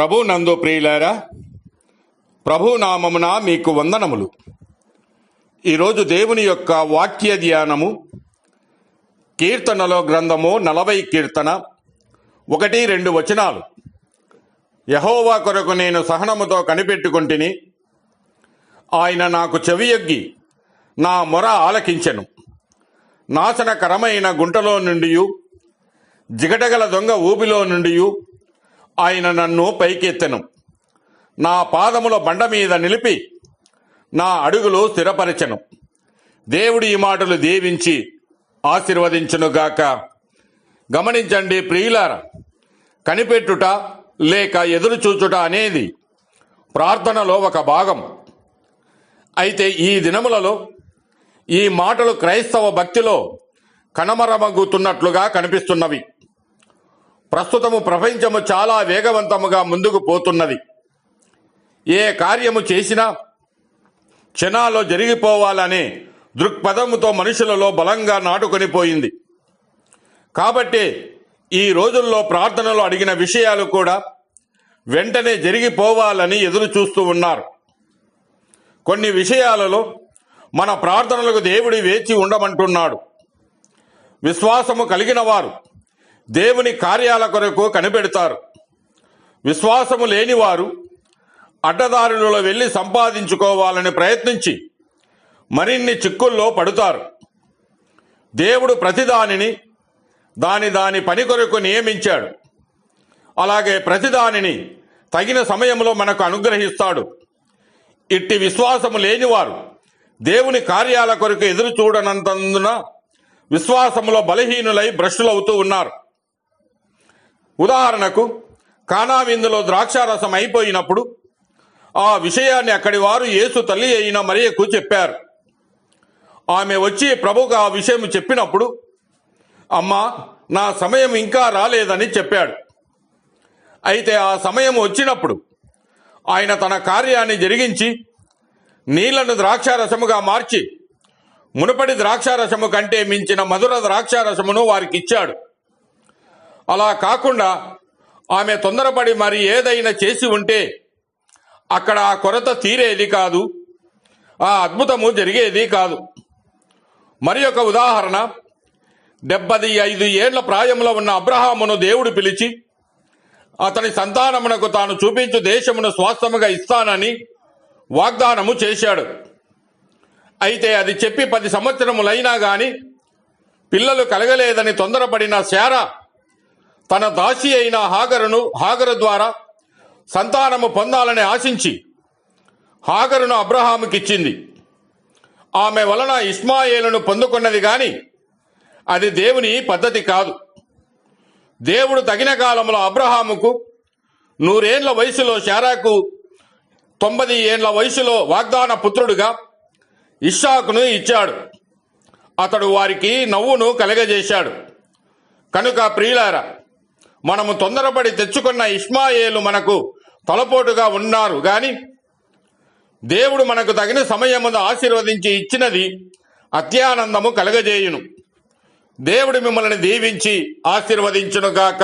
ప్రభు నందు ప్రియులారా, ప్రభు నామమున మీకు వందనములు. ఈరోజు దేవుని యొక్క వాక్య ధ్యానము కీర్తనలో గ్రంథము 40 కీర్తన 1-2 వచనాలు. యెహోవా కొరకు నేను సహనముతో కనిపెట్టుకొంటిని, ఆయన నాకు చెవియొగ్గి నా మొర ఆలకించెను. నాశనకరమైన గుంటలో నుండి, జిగటగల దొంగ ఊబిలో నుండి ఆయన నన్ను పైకెత్తెను. నా పాదముల బండ మీద నిలిపి నా అడుగులు స్థిరపరచెను. దేవుడు ఈ మాటలు దీవించి ఆశీర్వదించునుగాక. గమనించండి ప్రియులారా, కనిపెట్టుట లేక ఎదురు చూచుట అనేది ప్రార్థనలో ఒక భాగం. అయితే ఈ దినములలో ఈ మాటలు క్రైస్తవ భక్తిలో కనుమరుగవుతున్నట్లుగా కనిపిస్తున్నవి. ప్రస్తుతము ప్రపంచము చాలా వేగవంతముగా ముందుకు పోతున్నది. ఏ కార్యము చేసినా క్షణాల్లో జరిగిపోవాలనే దృక్పథముతో మనుషులలో బలంగా నాటుకొనిపోయింది. కాబట్టి ఈ రోజుల్లో ప్రార్థనలో అడిగిన విషయాలు కూడా వెంటనే జరిగిపోవాలని ఎదురు చూస్తూ ఉన్నారు. కొన్ని విషయాలలో మన ప్రార్థనలకు దేవుడు వేచి ఉండమంటున్నాడు. విశ్వాసము కలిగిన వారు దేవుని కార్యాల కొరకు కనిపెడతారు. విశ్వాసము లేనివారు అడ్డదారులలో వెళ్లి సంపాదించుకోవాలని ప్రయత్నించి మరిన్ని చిక్కుల్లో పడుతారు. దేవుడు ప్రతిదానిని దాని పని కొరకు నియమించాడు. అలాగే ప్రతిదానిని తగిన సమయంలో మనకు అనుగ్రహిస్తాడు. ఇట్టి విశ్వాసము లేనివారు దేవుని కార్యాల కొరకు ఎదురు చూడనంతందున విశ్వాసములో బలహీనులై భ్రష్టులవుతూ ఉన్నారు. ఉదాహరణకు, కానా విందులో ద్రాక్షారసం అయిపోయినప్పుడు ఆ విషయాన్ని అక్కడి వారు యేసు తల్లి అయిన మరియకు చెప్పారు. ఆమె వచ్చి ప్రభువుకు ఆ విషయం చెప్పినప్పుడు, అమ్మా, నా సమయం ఇంకా రాలేదని చెప్పాడు. అయితే ఆ సమయం వచ్చినప్పుడు ఆయన తన కార్యాన్ని జరిగించి నీళ్లను ద్రాక్షారసముగా మార్చి మునుపటి ద్రాక్షారసము కంటే మించిన మధుర ద్రాక్షారసమును వారికి ఇచ్చాడు. అలా కాకుండా ఆమె తొందరపడి మరి ఏదైనా చేసి ఉంటే అక్కడ ఆ కొరత తీరేది కాదు, ఆ అద్భుతము జరిగేది కాదు. మరి ఒక ఉదాహరణ, 75 ఏళ్ల ప్రాయంలో ఉన్న అబ్రహామును దేవుడు పిలిచి అతని సంతానమునకు తాను చూపించు దేశమును స్వాస్థ్యముగా ఇస్తానని వాగ్దానము చేశాడు. అయితే అది చెప్పి 10 సంవత్సరములైనా గాని పిల్లలు కలగలేదని తొందరపడిన శారా తన దాసి అయిన హాగరు ద్వారా సంతానము పొందాలని ఆశించి హాగరును అబ్రహాముకిచ్చింది. ఆమె వలన ఇష్మాయేలును పొందుకున్నది గాని అది దేవుని పద్ధతి కాదు. దేవుడు తగిన కాలంలో అబ్రహాముకు 100 ఏళ్ల వయసులో, శారాకు 90 ఏళ్ల వయసులో వాగ్దాన పుత్రుడుగా ఇస్సాకును ఇచ్చాడు. అతడు వారికి నవ్వును కలగజేశాడు. కనుక ప్రియులారా, మనము తొందరపడి తెచ్చుకున్న ఇష్మాయేలు మనకు తలపోటుగా ఉన్నారు గాని దేవుడు మనకు తగిన సమయమును ఆశీర్వదించి ఇచ్చినది అత్యానందము కలగజేయును. దేవుడు మిమ్మల్ని దీవించి ఆశీర్వదించునుగాక.